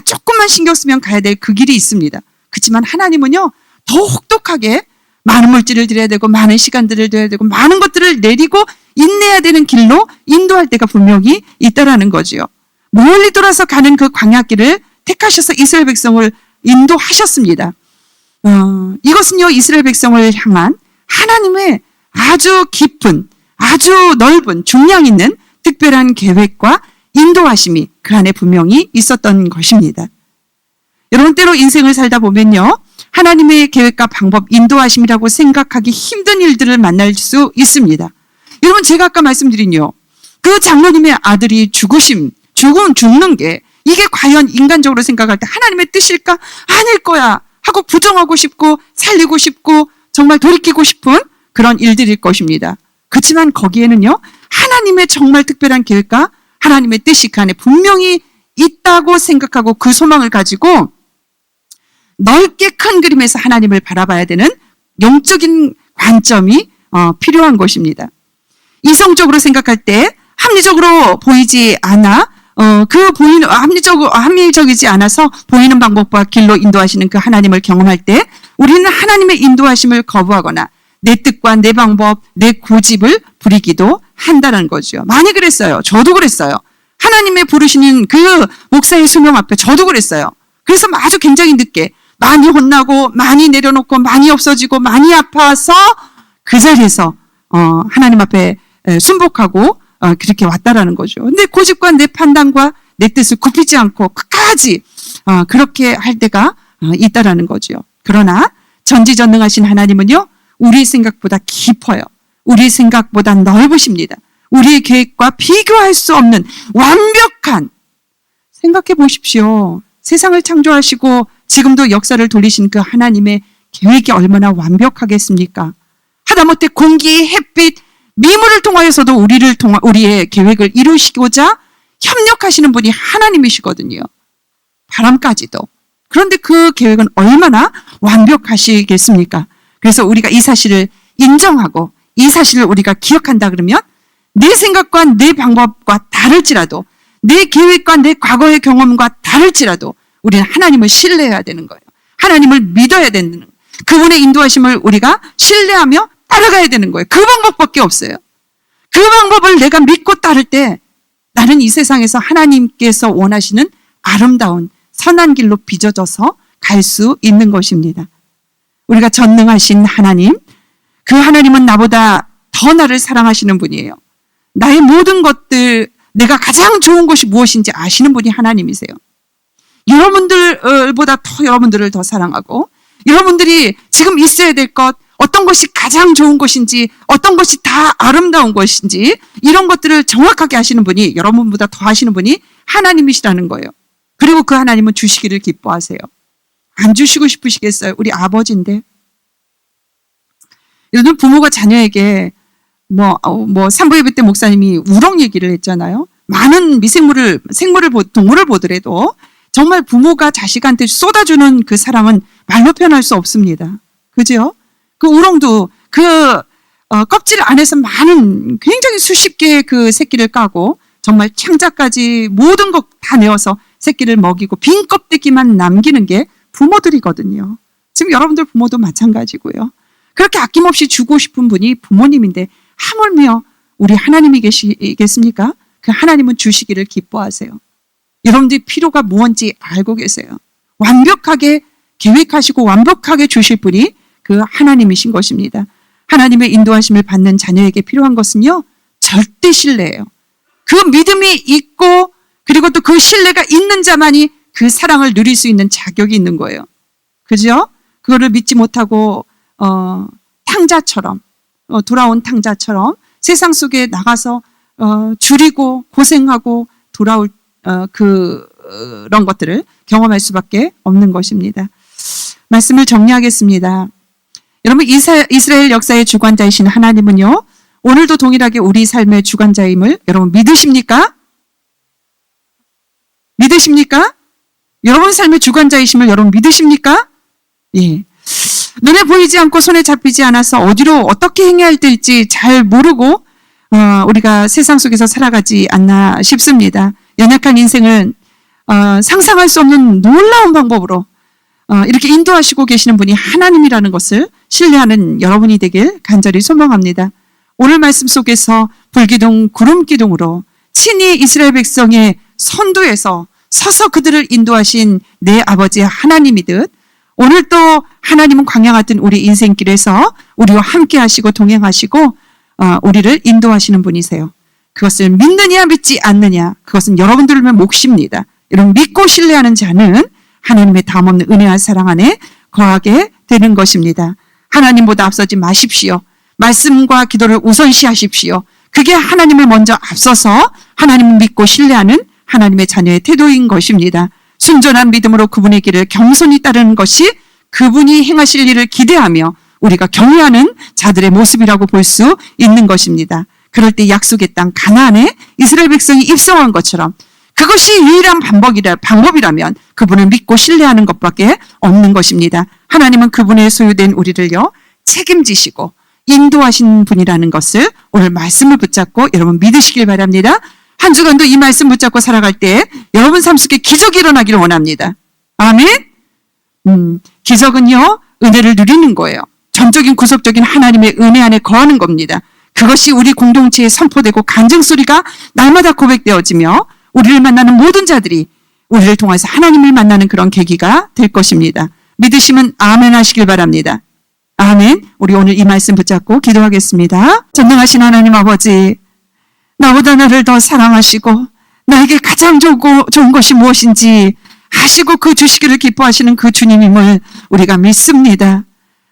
조금만 신경 쓰면 가야 될 그 길이 있습니다. 그렇지만 하나님은요, 더 혹독하게 많은 물질을 들여야 되고 많은 시간들을 들여야 되고 많은 것들을 내리고 인내해야 되는 길로 인도할 때가 분명히 있다라는 거지요. 멀리 돌아서 가는 그 광야길을 택하셔서 이스라엘 백성을 인도하셨습니다. 이것은요, 이스라엘 백성을 향한 하나님의 아주 깊은, 아주 넓은 중량 있는 특별한 계획과 인도하심이 그 안에 분명히 있었던 것입니다. 여러분, 때로 인생을 살다 보면요, 하나님의 계획과 방법, 인도하심이라고 생각하기 힘든 일들을 만날 수 있습니다. 여러분, 제가 아까 말씀드린요, 그 장로님의 아들이 죽는 게 이게 과연 인간적으로 생각할 때 하나님의 뜻일까? 아닐 거야 하고 부정하고 싶고 살리고 싶고 정말 돌이키고 싶은 그런 일들일 것입니다. 그렇지만 거기에는요, 하나님의 정말 특별한 계획과 하나님의 뜻이 그 안에 분명히 있다고 생각하고 그 소망을 가지고 넓게 큰 그림에서 하나님을 바라봐야 되는 영적인 관점이 필요한 것입니다. 이성적으로 생각할 때 합리적으로 보이지 않아 합리적이지 않아서 보이는 방법과 길로 인도하시는 그 하나님을 경험할 때 우리는 하나님의 인도하심을 거부하거나 내 뜻과 내 방법, 내 고집을 부리기도 한다는 거죠. 많이 그랬어요. 저도 그랬어요. 하나님의 부르시는 그 목사의 수명 앞에 저도 그랬어요. 그래서 아주 굉장히 늦게 많이 혼나고 많이 내려놓고 많이 없어지고 많이 아파서 그 자리에서 하나님 앞에 순복하고 그렇게 왔다라는 거죠. 근데 고집과 내 판단과 내 뜻을 굽히지 않고 끝까지 그렇게 할 때가 있다라는 거죠. 그러나 전지전능하신 하나님은요, 우리 생각보다 깊어요. 우리 생각보다 넓으십니다. 우리의 계획과 비교할 수 없는 완벽한, 생각해 보십시오. 세상을 창조하시고 지금도 역사를 돌리신 그 하나님의 계획이 얼마나 완벽하겠습니까? 하다못해 공기, 햇빛, 미물을 통하여서도 우리의 계획을 이루시고자 협력하시는 분이 하나님이시거든요. 바람까지도. 그런데 그 계획은 얼마나 완벽하시겠습니까? 그래서 우리가 이 사실을 인정하고 이 사실을 우리가 기억한다 그러면 내 생각과 내 방법과 다를지라도 내 계획과 내 과거의 경험과 다를지라도 우리는 하나님을 신뢰해야 되는 거예요. 하나님을 믿어야 되는 거예요. 그분의 인도하심을 우리가 신뢰하며 따라가야 되는 거예요. 그 방법밖에 없어요. 그 방법을 내가 믿고 따를 때 나는 이 세상에서 하나님께서 원하시는 아름다운 선한 길로 빚어져서 갈 수 있는 것입니다. 우리가 전능하신 하나님, 그 하나님은 나보다 더 나를 사랑하시는 분이에요. 나의 모든 것들, 내가 가장 좋은 것이 무엇인지 아시는 분이 하나님이세요. 여러분들보다 여러분들을 더 사랑하고 여러분들이 지금 있어야 될 것, 어떤 것이 가장 좋은 것인지, 어떤 것이 다 아름다운 것인지 이런 것들을 정확하게 아시는 분이, 여러분보다 더 아시는 분이 하나님이시라는 거예요. 그리고 그 하나님은 주시기를 기뻐하세요. 안 주시고 싶으시겠어요? 우리 아버지인데. 요즘 부모가 자녀에게 산부 예배 때 목사님이 우럭 얘기를 했잖아요. 많은 동물을 보더라도 정말 부모가 자식한테 쏟아주는 그 사랑은 말로 표현할 수 없습니다. 그죠? 그 우렁도 껍질 안에서 많은 굉장히 수십 개의 그 새끼를 까고 정말 창자까지 모든 것 다 내어서 새끼를 먹이고 빈 껍데기만 남기는 게 부모들이거든요. 지금 여러분들 부모도 마찬가지고요. 그렇게 아낌없이 주고 싶은 분이 부모님인데 하물며 우리 하나님이 계시겠습니까? 그 하나님은 주시기를 기뻐하세요. 여러분들이 필요가 무엇인지 알고 계세요. 완벽하게 계획하시고 완벽하게 주실 분이 그 하나님이신 것입니다. 하나님의 인도하심을 받는 자녀에게 필요한 것은요, 절대 신뢰예요. 그 믿음이 있고 그리고 또 그 신뢰가 있는 자만이 그 사랑을 누릴 수 있는 자격이 있는 거예요. 그죠? 그거를 믿지 못하고 탕자처럼 돌아온 탕자처럼 세상 속에 나가서 줄이고 고생하고 돌아올 그런 것들을 경험할 수밖에 없는 것입니다. 말씀을 정리하겠습니다. 여러분, 이스라엘 역사의 주관자이신 하나님은요, 오늘도 동일하게 우리 삶의 주관자임을 여러분 믿으십니까? 믿으십니까? 여러분 삶의 주관자이심을 여러분 믿으십니까? 예. 눈에 보이지 않고 손에 잡히지 않아서 어디로 어떻게 행해야 될지 잘 모르고 우리가 세상 속에서 살아가지 않나 싶습니다. 연약한 인생은 상상할 수 없는 놀라운 방법으로 이렇게 인도하시고 계시는 분이 하나님이라는 것을 신뢰하는 여러분이 되길 간절히 소망합니다. 오늘 말씀 속에서 불기둥, 구름기둥으로 친히 이스라엘 백성의 선두에서 서서 그들을 인도하신 내 아버지 하나님이듯 오늘 또 하나님은 광야 같은 우리 인생길에서 우리와 함께 하시고 동행하시고 우리를 인도하시는 분이세요. 그것을 믿느냐 믿지 않느냐, 그것은 여러분들의 몫입니다. 여러분, 믿고 신뢰하는 자는 하나님의 다함없는 은혜와 사랑 안에 거하게 되는 것입니다. 하나님보다 앞서지 마십시오. 말씀과 기도를 우선시하십시오. 그게 하나님을 먼저 앞서서 하나님을 믿고 신뢰하는 하나님의 자녀의 태도인 것입니다. 순전한 믿음으로 그분의 길을 겸손히 따르는 것이 그분이 행하실 일을 기대하며 우리가 경외하는 자들의 모습이라고 볼 수 있는 것입니다. 그럴 때 약속의 땅 가나안에 이스라엘 백성이 입성한 것처럼 그것이 유일한 방법이라면 그분을 믿고 신뢰하는 것밖에 없는 것입니다. 하나님은 그분의 소유된 우리를요, 책임지시고 인도하신 분이라는 것을 오늘 말씀을 붙잡고 여러분 믿으시길 바랍니다. 한 주간도 이 말씀 붙잡고 살아갈 때 여러분 삶 속에 기적이 일어나기를 원합니다. 아멘? 기적은요, 은혜를 누리는 거예요. 전적인 구속적인 하나님의 은혜 안에 거하는 겁니다. 그것이 우리 공동체에 선포되고 간증소리가 날마다 고백되어지며 우리를 만나는 모든 자들이 우리를 통해서 하나님을 만나는 그런 계기가 될 것입니다. 믿으시면 아멘 하시길 바랍니다. 아멘. 우리 오늘 이 말씀 붙잡고 기도하겠습니다. 전능하신 하나님 아버지, 나보다 나를 더 사랑하시고 나에게 가장 좋은 것이 무엇인지 아시고 그 주시기를 기뻐하시는 그 주님임을 우리가 믿습니다.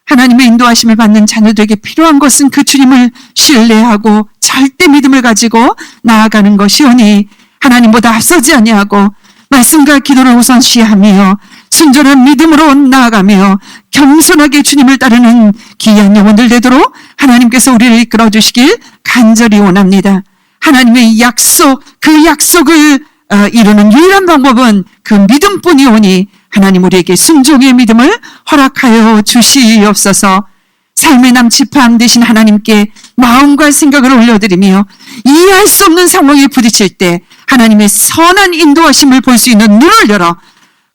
하나님의 인도하심을 받는 자녀들에게 필요한 것은 그 주님을 신뢰하고 절대 믿음을 가지고 나아가는 것이오니 하나님보다 앞서지 아니하고 말씀과 기도를 우선시하며 순전한 믿음으로 나아가며 겸손하게 주님을 따르는 귀한 영혼들 되도록 하나님께서 우리를 이끌어 주시길 간절히 원합니다. 하나님의 약속, 그 약속을 이루는 유일한 방법은 그 믿음뿐이오니 하나님 우리에게 순종의 믿음을 허락하여 주시옵소서. 삶의 남치팜 되신 하나님께 마음과 생각을 올려드리며 이해할 수 없는 상황에 부딪힐 때 하나님의 선한 인도하심을 볼 수 있는 눈을 열어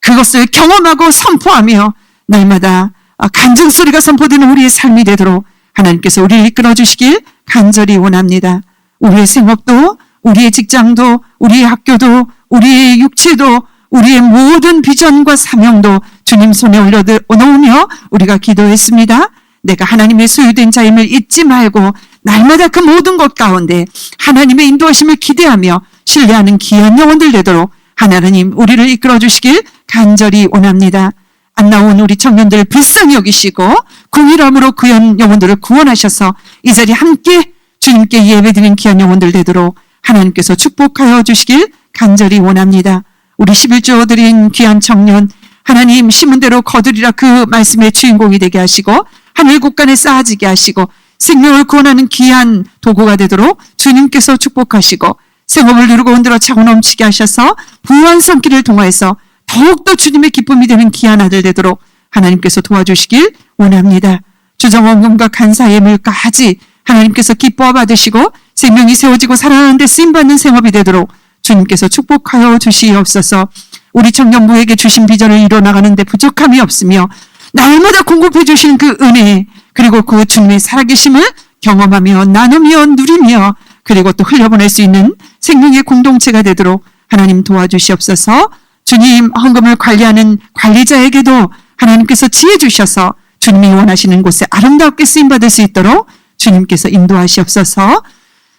그것을 경험하고 선포하며 날마다 간증소리가 선포되는 우리의 삶이 되도록 하나님께서 우리를 이끌어 주시길 간절히 원합니다. 우리의 생업도, 우리의 직장도, 우리의 학교도, 우리의 육체도, 우리의 모든 비전과 사명도 주님 손에 올려놓으며 우리가 기도했습니다. 내가 하나님의 소유된 자임을 잊지 말고 날마다 그 모든 것 가운데 하나님의 인도하심을 기대하며 신뢰하는 귀한 영혼들 되도록 하나님 우리를 이끌어 주시길 간절히 원합니다. 안 나온 우리 청년들을 불쌍히 여기시고 궁일함으로 귀한 영혼들을 구원하셔서 이 자리에 함께 주님께 예배드리는 귀한 영혼들 되도록 하나님께서 축복하여 주시길 간절히 원합니다. 우리 11조 드린 귀한 청년 하나님 심은 대로 거두리라 그 말씀의 주인공이 되게 하시고 하늘 곳간에 쌓아지게 하시고 생명을 구원하는 귀한 도구가 되도록 주님께서 축복하시고 생업을 누르고 흔들어 차고 넘치게 하셔서 부유한 손길을 통하여서 더욱더 주님의 기쁨이 되는 귀한 아들 되도록 하나님께서 도와주시길 원합니다. 주정원금과 간사의 물까지 하나님께서 기뻐 받으시고 생명이 세워지고 살아나는 데 쓰임받는 생업이 되도록 주님께서 축복하여 주시옵소서. 우리 청년부에게 주신 비전을 이뤄나가는 데 부족함이 없으며 날마다 공급해 주신 그 은혜 그리고 그 주님의 살아계심을 경험하며 나누며 누리며 그리고 또 흘려보낼 수 있는 생명의 공동체가 되도록 하나님 도와주시옵소서. 주님 헌금을 관리하는 관리자에게도 하나님께서 지혜 주셔서 주님이 원하시는 곳에 아름답게 쓰임받을 수 있도록 주님께서 인도하시옵소서.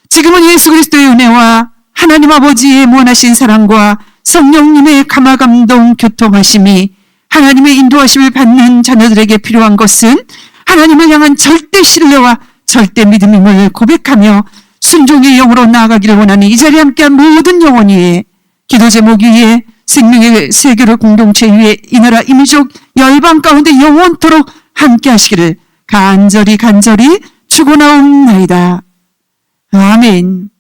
지금은 예수 그리스도의 은혜와 하나님 아버지의 무한하신 사랑과 성령님의 감화감동 교통하심이 하나님의 인도하심을 받는 자녀들에게 필요한 것은 하나님을 향한 절대 신뢰와 절대 믿음임을 고백하며 순종의 영으로 나아가기를 원하는 이 자리에 함께한 모든 영혼 위에 기도 제목 위에 생명의 세계로 공동체 위에 이 나라 이민족 열방 가운데 영원토록 함께 하시기를 간절히 축원하옵나이다. 아멘.